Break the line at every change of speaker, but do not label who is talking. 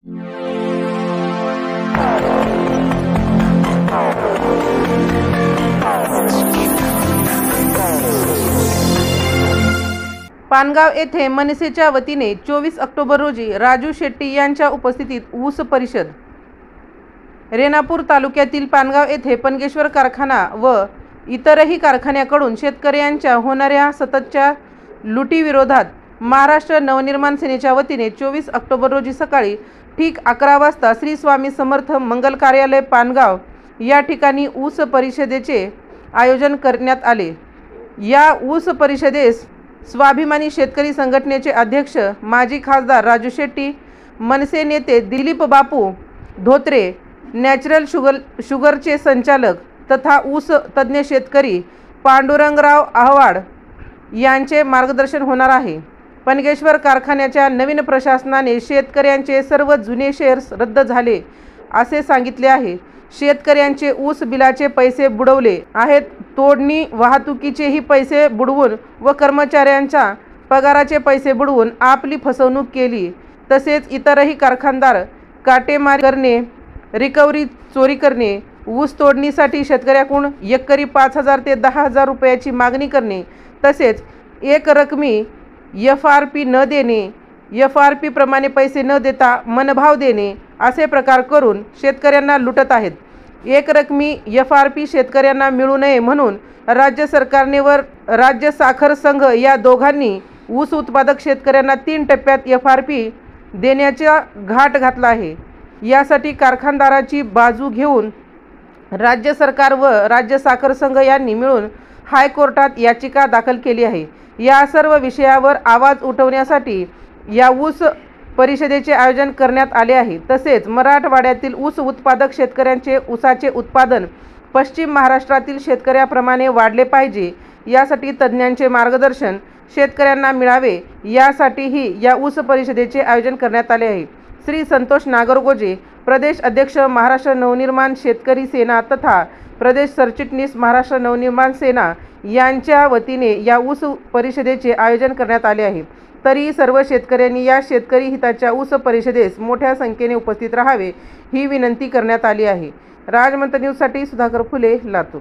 पानगाव येथे मनसेच्या वतीने 24 ऑक्टोबर रोजी राजू शेट्टी यांच्या उपस्थितीत ऊस परिषद। रेणापूर तालुक्यातील पानगाव येथे पनगेश्वर कारखाना व इतरही कारखान्याकडून शेतकऱ्यांच्या होणाऱ्या सततच्या लुटीविरोधात महाराष्ट्र नवनिर्माण सेनेच्या वतीने 24 ऑक्टोबर रोजी सकाळी ठीक 11 वाजता श्री स्वामी समर्थ मंगल कार्यालय पानगाव या ठिकाणी ऊस परिषदेचे आयोजन करण्यात आले। या ऊस परिषदेस स्वाभिमानी शेतकरी संघटनेचे अध्यक्ष माजी खासदार राजू शेट्टी, मनसे नेते दिलीप बापू धोत्रे, नॅचरल शुगरचे संचालक तथा ऊस तज्ञ शेतकरी पांडुरंगराव आव्हाड यांचे मार्गदर्शन होणार आहे। पनगेश्वर कारखान्याच्या नवीन प्रशासनाने शेतकऱ्यांचे सर्व जुने शेअर्स रद्द झाले असे सांगितले आहे। शेतकऱ्यांचे ऊस बिलाचे पैसे बुडवले आहेत, तोडणी वाहतुकीचेही पैसे बुडवून व कर्मचाऱ्यांच्या पगाराचे पैसे बुडवून आपली फसवणूक केली। तसेच इतरही कारखानदार काटेमारी करणे, रिकव्हरी चोरी करणे, ऊस तोडणीसाठी शेतकऱ्याकडून एकरी 5,000 ते 10,000 रुपयाची मागणी करणे, तसेच एक रकमी FRP न देणे, FRP प्रमाणे पैसे न देता मनभाव देणे असे प्रकार करून शेतकऱ्यांना लुटत आहेत। एक रकमी FRP शेतकऱ्यांना मिळू नये म्हणून राज्य सरकारने व राज्य साखर संघ या दोघांनी ऊस उत्पादक शेतकऱ्यांना 3 टप्प्यात FRP देण्याचा घाट घातला आहे। यासाठी कारखानदाराची बाजू घेऊन राज्य सरकार व राज्य साखर संघ यांनी मिळून हायकोर्टात याचिका दाखल केली आहे। या सर्व विषयावर आवाज उठवण्यासाठी या ऊस परिषदेचे आयोजन करण्यात आले आहे। तसेच मराठवाड्यातील ऊस उत्पादक शेतकऱ्यांचे ऊसाचे उत्पादन पश्चिम महाराष्ट्रातील शेतकऱ्याप्रमाणे वाढले पाहिजे, यासाठी तज्ज्ञांचे मार्गदर्शन शेतकऱ्यांना मिळावे, यासाठीही या ऊस परिषदेचे आयोजन करण्यात आले आहे। श्री संतोष नागरगोजे, प्रदेश अध्यक्ष महाराष्ट्र नवनिर्माण शेतकरी सेना तथा प्रदेश सरचिटणीस महाराष्ट्र नवनिर्माण सेना यांच्या वतीने या ऊस परिषदेचे आयोजन करण्यात आले आहे। तरी सर्व शेतकऱ्यांनी या शेतकरी हिताच्या ऊस परिषदेस मोठ्या संख्येने उपस्थित राहावे ही विनंती करण्यात आली आहे। राजमंत्र न्यूजसाठी सुधाकर फुले, लातूर।